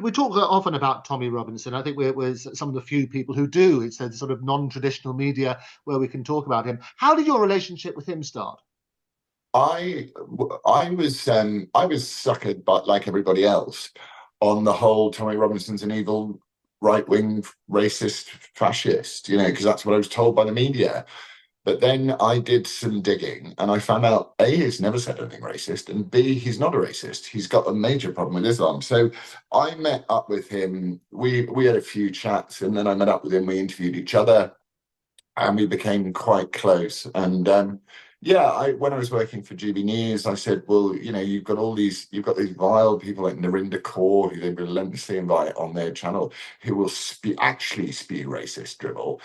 We talk often about Tommy Robinson. I think we're some of the few people who do. It's a sort of non-traditional media where we can talk about him. How did your relationship with him start? I I was suckered, but like everybody else, on the whole Tommy Robinson's an evil right-wing racist fascist, because that's what I was told by the media. But then I did some digging and I found out A, he's never said anything racist, and B, he's not a racist. He's got a major problem with Islam. So I met up with him. We had a few chats, and then I met up with him. We interviewed each other and we became quite close. And yeah, when I was working for GB News, I said, well, you've got these vile people like Narinder Kaur, who they relentlessly invite on their channel, who will actually spew racist dribble.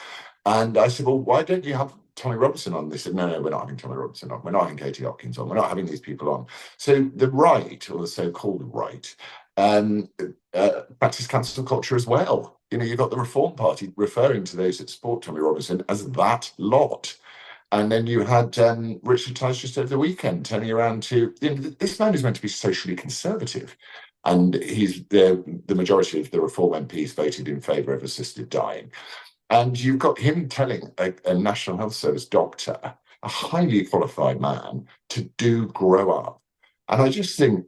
And I said, well, why don't you have Tommy Robinson on? They said, no, we're not having Tommy Robinson on. We're not having Katie Hopkins on. We're not having these people on. So the right, or the so-called right, practice cancel culture as well. You've got the Reform Party referring to those that support Tommy Robinson as that lot. And then you had Richard Tice just over the weekend turning around to, this man is meant to be socially conservative. And the majority of the Reform MPs voted in favour of assisted dying. And you've got him telling a National Health Service doctor, a highly qualified man, to grow up. And I just think,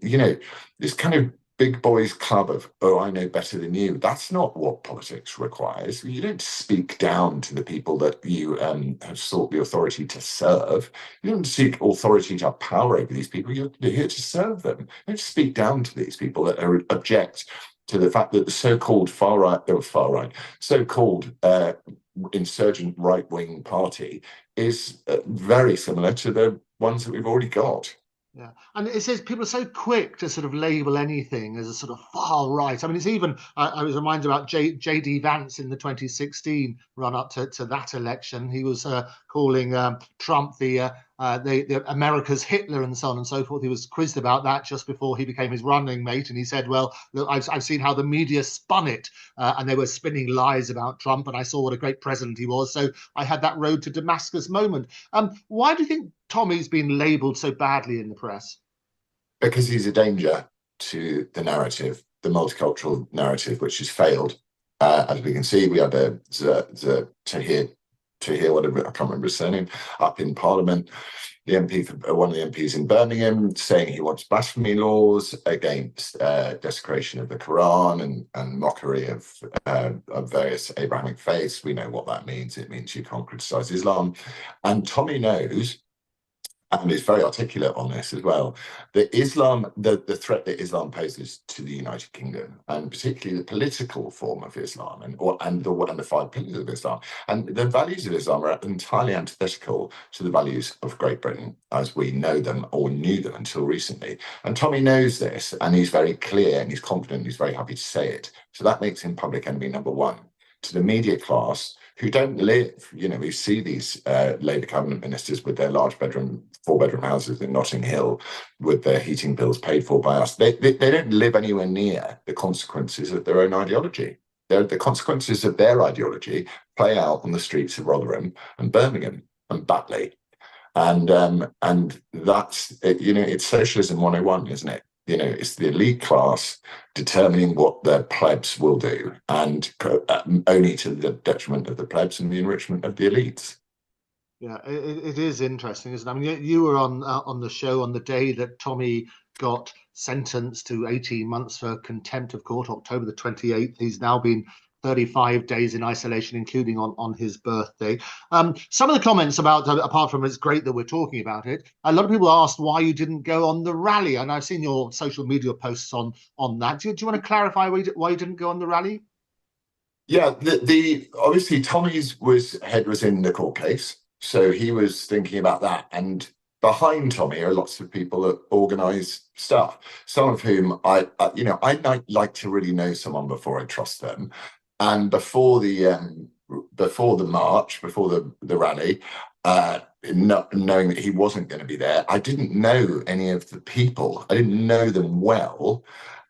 this kind of big boys club of, oh, I know better than you. That's not what politics requires. You don't speak down to the people that you have sought the authority to serve. You don't seek authority to have power over these people. You're here to serve them. You don't speak down to these people that object to the fact that the so-called so-called insurgent right-wing party is very similar to the ones that we've already got. Yeah, and it says people are so quick to sort of label anything as a sort of far right. I mean, it's even, I was reminded about J.D. Vance in the 2016 run up to that election. He was calling Trump the America's Hitler and so on and so forth. He was quizzed about that just before he became his running mate. And he said, well, look, I've seen how the media spun it and they were spinning lies about Trump. And I saw what a great president he was. So I had that road to Damascus moment. Why do you think Tommy's been labelled so badly in the press? Because he's a danger to the narrative, the multicultural narrative, which has failed. As we can see, we had Tahir, whatever, I can't remember his surname, up in Parliament, one of the MPs in Birmingham, saying he wants blasphemy laws against desecration of the Quran and mockery of various Abrahamic faiths. We know what that means. It means you can't criticize Islam. And Tommy knows, and is very articulate on this as well, that Islam, the threat that Islam poses to the United Kingdom, and particularly the political form of Islam, and the 5 pillars of Islam, and the values of Islam are entirely antithetical to the values of Great Britain as we know them or knew them until recently. And Tommy knows this, and he's very clear, and he's confident, he's very happy to say it. So that makes him public enemy number one. To the media class, who don't live, we see these Labour cabinet ministers with their large 4-bedroom houses in Notting Hill with their heating bills paid for by us. They don't live anywhere near the consequences of their own ideology. The consequences of their ideology play out on the streets of Rotherham and Birmingham and Batley. And that's, it's socialism 101, isn't it? It's the elite class determining what the plebs will do, and only to the detriment of the plebs and the enrichment of the elites. Yeah, it is interesting, isn't it? I mean, you were on the show on the day that Tommy got sentenced to 18 months for contempt of court, October the 28th. He's now been 35 days in isolation, including on his birthday. Some of the comments about, apart from it's great that we're talking about it, a lot of people asked why you didn't go on the rally. And I've seen your social media posts on that. Do you want to clarify why you didn't go on the rally? Yeah, obviously Tommy's head was in the court case. So he was thinking about that. And behind Tommy are lots of people that organise stuff, some of whom I like to really know someone before I trust them. And before the march, before the rally, knowing that he wasn't going to be there, I didn't know any of the people. I didn't know them well.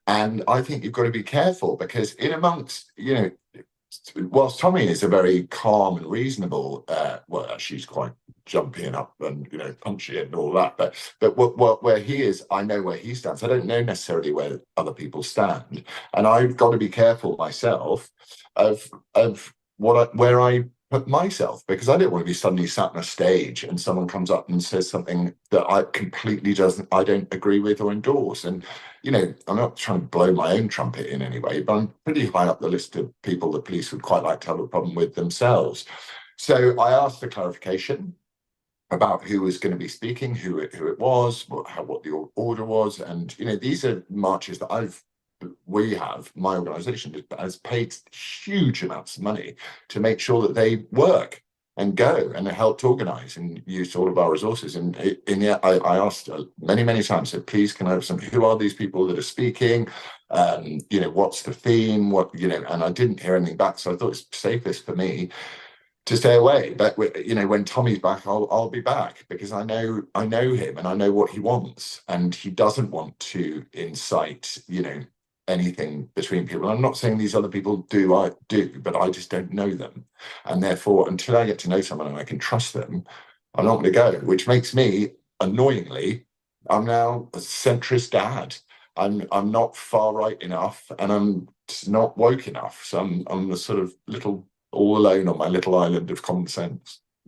And I think you've got to be careful, because in amongst, whilst Tommy is a very calm and reasonable, well, actually, he's quite jumpy and up and punchy and all that. But where he is, I know where he stands. I don't know necessarily where other people stand, and I've got to be careful myself of where I put myself, because I don't want to be suddenly sat on a stage and someone comes up and says something that I don't agree with or endorse. And I'm not trying to blow my own trumpet in any way, but I'm pretty high up the list of people the police would quite like to have a problem with themselves. So I asked for clarification about who was going to be speaking, who it was, what the order was. And these are marches that my organisation has paid huge amounts of money to make sure that they work and go, and helped organise and use all of our resources. And I asked many times, so please, can I have who are these people that are speaking? What's the theme? And I didn't hear anything back. So I thought it's safest for me to stay away. But when Tommy's back, I'll be back, because I know him and I know what he wants, and he doesn't want to incite anything between people. I'm not saying these other people do, but I just don't know them, and therefore until I get to know someone and I can trust them, I'm not going to go. Which makes me, annoyingly, I'm now a centrist dad. I'm not far right enough, and I'm not woke enough. So I'm the sort of little all alone on my little island of common sense.